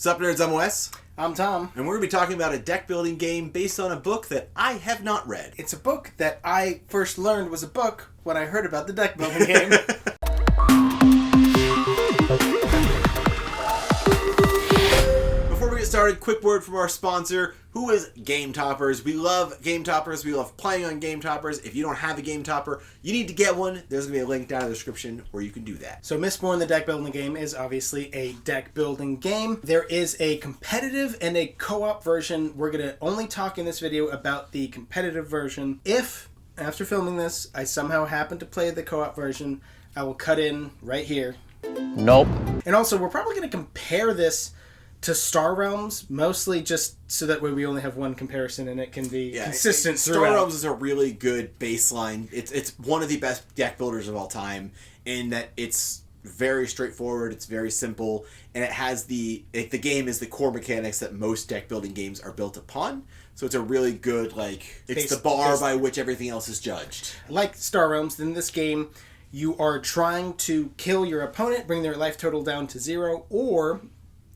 Sup nerds, I'm Wes. I'm Tom. And we're going to be talking about a deck building game based on a book that I have not read. It's a book that I first learned was a book when I heard about the deck building game. Before we get started, quick word from our sponsor, who is GameToppers. We love GameToppers. We love playing on GameToppers. If you don't have a GameTopper, you need to get one. There's going to be a link down in the description where you can do that. So Mistborn, the deck building game, is obviously a deck building game. There is a competitive and a co-op version. We're going to only talk in this video about the competitive version. If, after filming this, I somehow happen to play the co-op version, I will cut in right here. Nope. And also, we're probably going to compare this to Star Realms, mostly just so that way we only have one comparison and it can be consistent throughout. Star Realms is a really good baseline. It's one of the best deck builders of all time in that it's very straightforward, it's very simple, and it has the game is the core mechanics that most deck building games are built upon. So it's a really good, it's the bar by which everything else is judged. Like Star Realms, in this game, you are trying to kill your opponent, bring their life total down to 0, or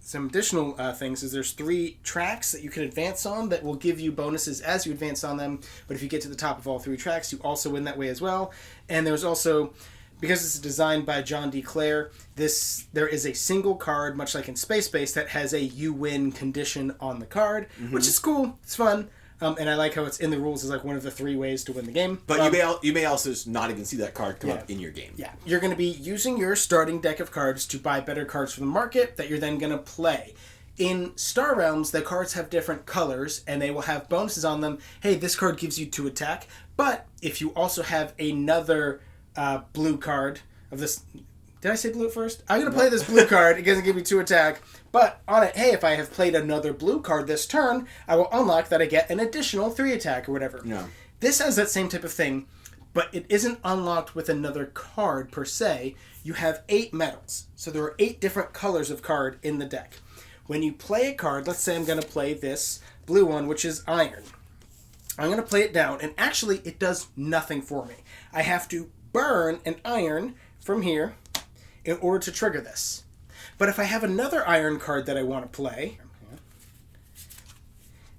some additional things is there's 3 tracks that you can advance on that will give you bonuses as you advance on them. But if you get to the top of all 3 tracks, you also win that way as well. And there's also, because it's designed by John D. Clare, there is a single card, much like in Space Base, that has a you win condition on the card, which is cool. It's fun. And I like how it's in the rules as like one of the 3 ways to win the game. But you may also not even see that card come up in your game. Yeah. You're going to be using your starting deck of cards to buy better cards from the market that you're then going to play. In Star Realms, the cards have different colors, and they will have bonuses on them. Hey, this card gives you 2 attack. But if you also have another blue card of this... Did I say blue at first? I'm going to play this blue card. It doesn't give me 2 attack. But on it, hey, if I have played another blue card this turn, I will unlock that I get an additional 3 attack or whatever. No. This has that same type of thing, but it isn't unlocked with another card per se. You have 8 metals. So there are 8 different colors of card in the deck. When you play a card, let's say I'm going to play this blue one, which is iron. I'm going to play it down, and actually it does nothing for me. I have to burn an iron from here in order to trigger this. But if I have another iron card that I want to play,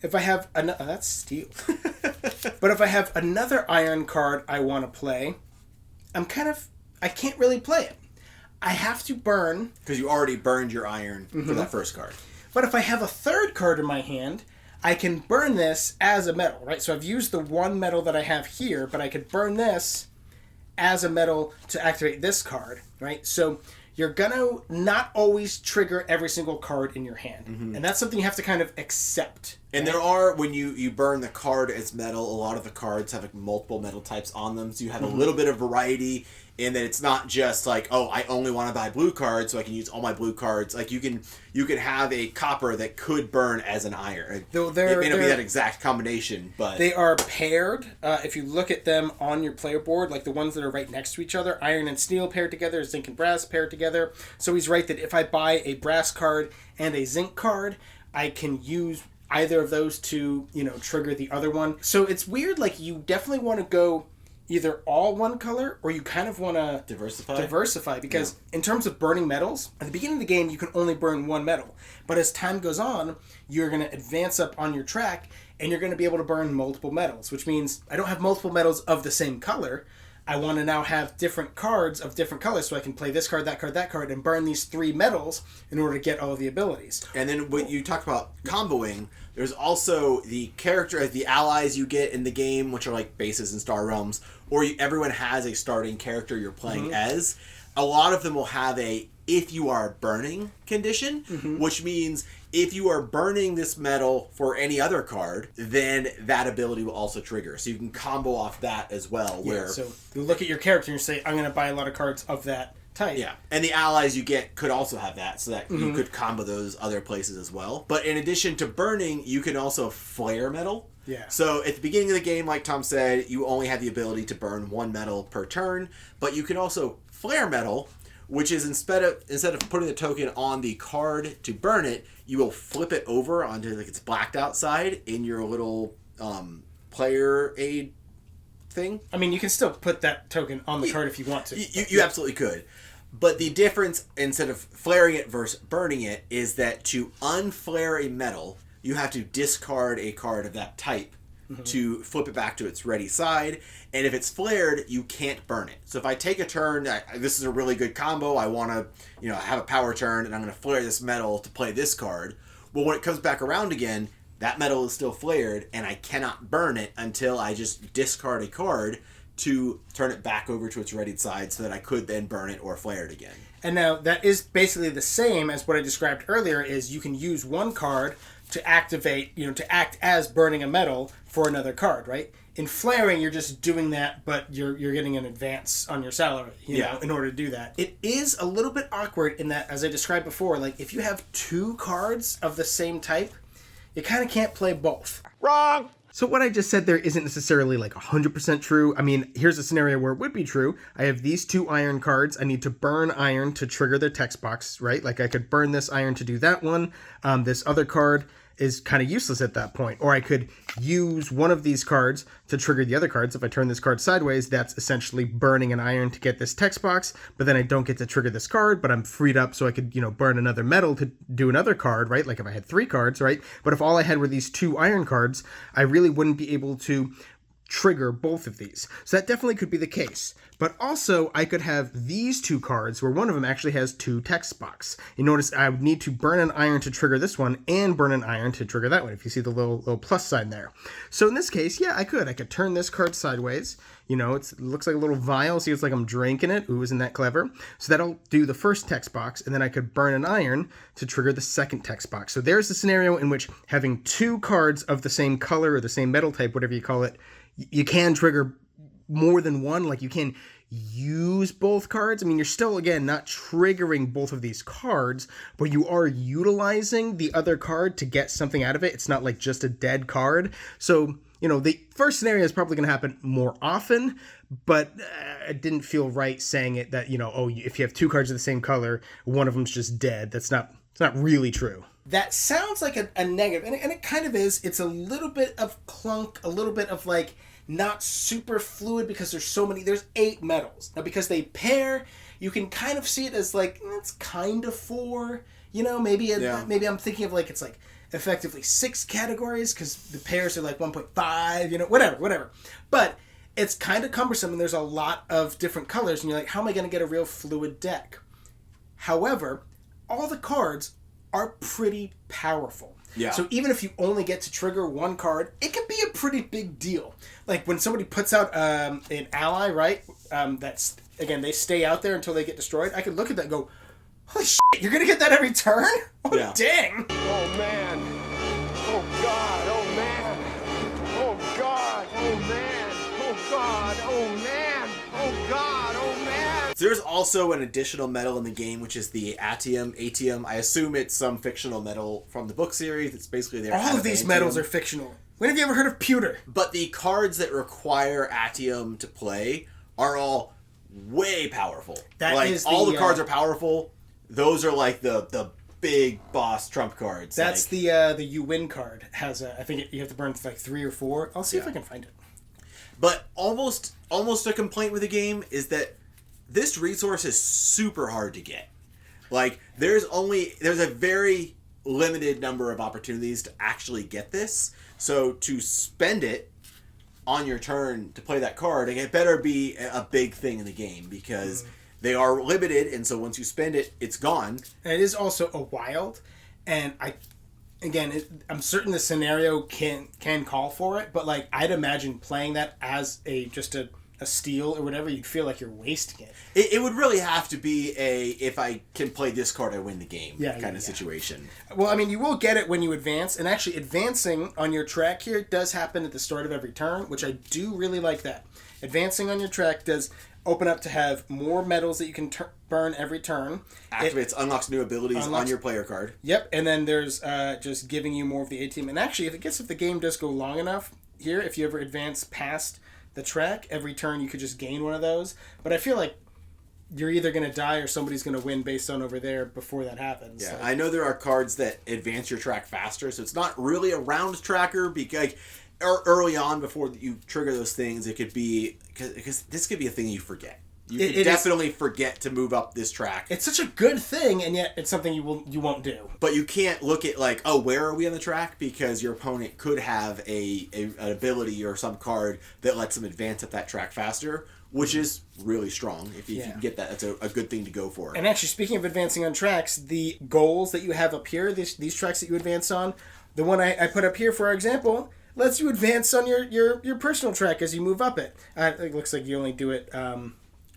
if I have another, that's steel. But if I have another iron card I want to play, I can't really play it. I have to burn. Because you already burned your iron for that first card. But if I have a third card in my hand, I can burn this as a metal, right? So I've used the 1 metal that I have here, but I could burn this as a metal to activate this card, right? So you're going to not always trigger every single card in your hand. And that's something you have to kind of accept. And there are, when you burn the card as metal, a lot of the cards have multiple metal types on them, so you have a little bit of variety in that it's not just like, oh, I only want to buy blue cards, so I can use all my blue cards. Like, you can have a copper that could burn as an iron. It may not be that exact combination, but... They are paired. If you look at them on your player board, like the ones that are right next to each other, iron and steel paired together, zinc and brass paired together. So he's right that if I buy a brass card and a zinc card, I can use either of those to, trigger the other one. So it's weird, like, you definitely want to go either all one color, or you kind of want to diversify, because in terms of burning metals, at the beginning of the game, you can only burn 1 metal. But as time goes on, you're going to advance up on your track, and you're going to be able to burn multiple metals, which means I don't have multiple metals of the same color. I want to now have different cards of different colors, so I can play this card, that card, and burn these 3 metals in order to get all of the abilities. And then when you talked about comboing, there's also the the allies you get in the game, which are like bases in Star Realms, or everyone has a starting character you're playing as. A lot of them will have a if you are burning condition, which means if you are burning this metal for any other card, then that ability will also trigger. So you can combo off that as well. So you look at your character and you say, I'm going to buy a lot of cards of that type. Yeah, and the allies you get could also have that, so that you could combo those other places as well. But in addition to burning, you can also flare metal. Yeah. So at the beginning of the game, like Tom said, you only have the ability to burn 1 metal per turn, but you can also flare metal, which is instead of putting the token on the card to burn it, you will flip it over onto its blacked out side in your little player aid thing. I mean, you can still put that token on the card if you want to. You absolutely could. But the difference, instead of flaring it versus burning it, is that to unflare a metal, you have to discard a card of that type to flip it back to its ready side. And if it's flared, you can't burn it. So if I take a turn, this is a really good combo, I want to have a power turn, and I'm going to flare this metal to play this card. Well, when it comes back around again, that metal is still flared, and I cannot burn it until I just discard a card to turn it back over to its readied side so that I could then burn it or flare it again. And now that is basically the same as what I described earlier, is you can use one card to activate, to act as burning a metal for another card, right? In flaring, you're just doing that, but you're getting an advance on your salary, in order to do that. It is a little bit awkward in that, as I described before, like if you have two cards of the same type, you kind of can't play both. Wrong! So what I just said there isn't necessarily like 100% true. I mean, here's a scenario where it would be true. I have these two iron cards. I need to burn iron to trigger their text box, right? Like I could burn this iron to do that one. This other card is kind of useless at that point. Or I could use one of these cards to trigger the other cards. If I turn this card sideways, that's essentially burning an iron to get this text box, but then I don't get to trigger this card, but I'm freed up so I could, burn another metal to do another card, right? Like if I had 3 cards, right? But if all I had were these 2 iron cards, I really wouldn't be able to trigger both of these. So that definitely could be the case. But also, I could have these 2 cards where one of them actually has 2 text box. You notice I would need to burn an iron to trigger this one and burn an iron to trigger that one, if you see the little plus sign there. So in this case, yeah, I could turn this card sideways. It looks like a little vial. See, it's like I'm drinking it. Ooh, isn't that clever? So that'll do the first text box, and then I could burn an iron to trigger the second text box. So there's the scenario in which having 2 cards of the same color or the same metal type, whatever you call it, you can trigger more than one. Like you can use both cards. I mean, you're still, again, not triggering both of these cards, but you are utilizing the other card to get something out of it. It's not like just a dead card. So, the first scenario is probably going to happen more often, but it didn't feel right saying it that, if you have 2 cards of the same color, one of them's just dead. It's not really true. That sounds like a negative, and it kind of is. It's a little bit of clunk, a little bit of like not super fluid because there's 8 metals. Now because they pair, you can kind of see it as like, it's kind of 4, maybe I'm thinking of like, it's like effectively 6 categories because the pairs are like 1.5, whatever. But it's kind of cumbersome and there's a lot of different colors and you're like, how am I going to get a real fluid deck? However, all the cards are pretty powerful. Yeah. So even if you only get to trigger one card, it can be a pretty big deal. Like when somebody puts out an ally, right? That's, again, they stay out there until they get destroyed. I could look at that and go, holy shit, you're going to get that every turn? Oh, yeah. Dang. Oh, man. Oh, God. Oh, man. Oh, God. Oh, man. Oh, God. Oh, man. Oh, God. Oh, man. So there's also an additional metal in the game, which is the atium. I assume it's some fictional metal from the book series. It's basically their all of these metals are fictional. When have you ever heard of pewter? But the cards that require atium to play are all way powerful. All the cards are powerful. Those are like the big boss trump cards. That's the you win card has I think you have to burn like 3 or 4. I'll see if I can find it. But almost a complaint with the game is that this resource is super hard to get. Like there's a very limited number of opportunities to actually get this. So to spend it on your turn to play that card, it better be a big thing in the game because they are limited, and so once you spend it, it's gone. And it is also a wild, and I'm certain the scenario can call for it, but like I'd imagine playing that as a steal or whatever, you'd feel like you're wasting it. It would really have to be if I can play this card, I win the game kind of situation. Well, I mean, you will get it when you advance, and actually advancing on your track here does happen at the start of every turn, which I do really like that. Advancing on your track does open up to have more metals that you can burn every turn. Activates, unlocks new abilities on your player card. Yep, and then there's just giving you more of the ATM. And actually, if the game does go long enough here, if you ever advance past the track, every turn you could just gain one of those. But I feel like you're either going to die or somebody's going to win based on over there before that happens. Yeah, I know there are cards that advance your track faster, so it's not really a round tracker because early on before you trigger those things, it could be because this could be a thing you forget. You can definitely forget to move up this track. It's such a good thing, and yet it's something you won't do. But you can't look at like, oh, where are we on the track? Because your opponent could have an ability or some card that lets them advance up that track faster, which is really strong. If you can get that, that's a good thing to go for. And actually, speaking of advancing on tracks, the goals that you have up here, these tracks that you advance on, the one I put up here for our example, lets you advance on your personal track as you move up it. It looks like you only do it a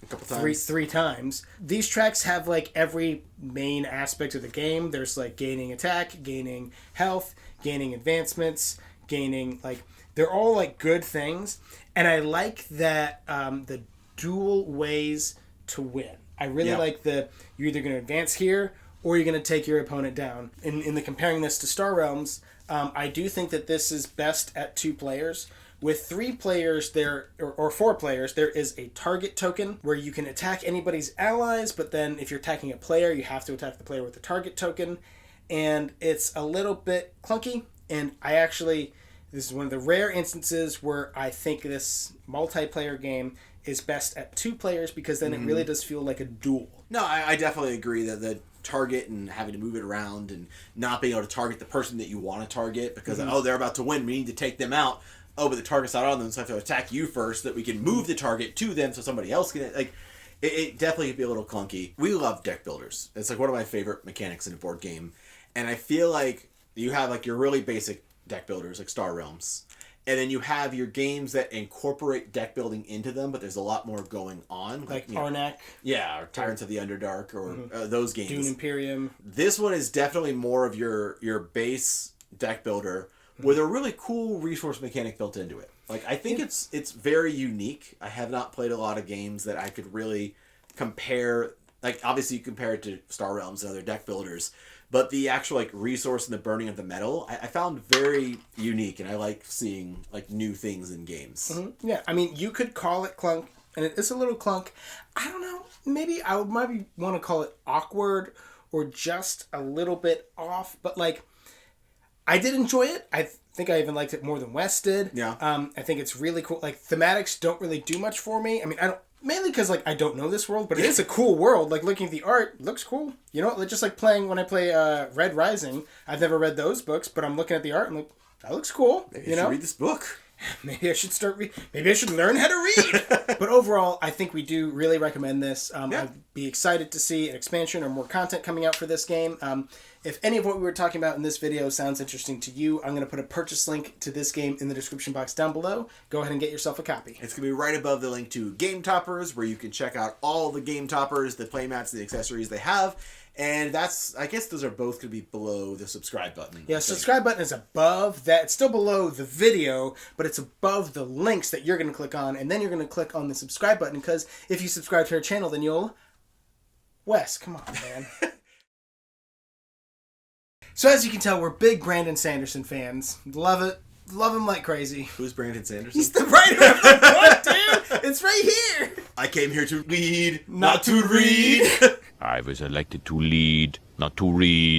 couple times. Three times. These tracks have like every main aspect of the game. There's like gaining attack, gaining health, gaining advancements, gaining like they're all like good things. And I like that the dual ways to win. I really like you're either going to advance here or you're going to take your opponent down. In the comparing this to Star Realms, I do think that this is best at 2 players. With 3 players or 4 players, there is a target token where you can attack anybody's allies, but then if you're attacking a player, you have to attack the player with the target token. And it's a little bit clunky, and this is one of the rare instances where I think this multiplayer game is best at 2 players because then it really does feel like a duel. No, I definitely agree that the target and having to move it around and not being able to target the person that you want to target because, they're about to win, we need to take them out. Oh, but the target's not on them, so I have to attack you first so that we can move the target to them so somebody else can... Like, it definitely could be a little clunky. We love deck builders. It's like one of my favorite mechanics in a board game. And I feel like you have like your really basic deck builders, like Star Realms. And then you have your games that incorporate deck building into them, but there's a lot more going on. Like Arnak. Yeah, or Tyrants of the Underdark, or those games. Dune Imperium. This one is definitely more of your base deck builder with a really cool resource mechanic built into it. Like, I think it's very unique. I have not played a lot of games that I could really compare. Like, obviously you compare it to Star Realms and other deck builders, but the actual like resource and the burning of the metal, I found very unique, and I like seeing like new things in games. Mm-hmm. Yeah, I mean, you could call it clunk, and it is a little clunk. I don't know. Maybe I would maybe want to call it awkward or just a little bit off, but like, I did enjoy it. I think I even liked it more than Wes did. Yeah. I think it's really cool. Like, thematics don't really do much for me. I mean, mainly because, like, I don't know this world, but it is a cool world. Like, looking at the art, it looks cool. You know, just like when I play Red Rising, I've never read those books, but I'm looking at the art and like, that looks cool. Maybe you should read this book. Maybe I should maybe I should learn how to read. But overall, I think we do really recommend this. I'd be excited to see an expansion or more content coming out for this game. If any of what we were talking about in this video sounds interesting to you, I'm going to put a purchase link to this game in the description box down below. Go ahead and get yourself a copy. It's going to be right above the link to GameToppers, where you can check out all the GameToppers, the playmats, the accessories they have. And I guess those are both going to be below the subscribe button. Yeah, subscribe button is above that. It's still below the video, but it's above the links that you're going to click on. And then you're going to click on the subscribe button, because if you subscribe to our channel, then you'll... Wes, come on, man. So as you can tell, we're big Brandon Sanderson fans. Love it. Love him like crazy. Who's Brandon Sanderson? He's the writer of the book, dude! It's right here! I came here to lead, not to read. I was elected to lead, not to read.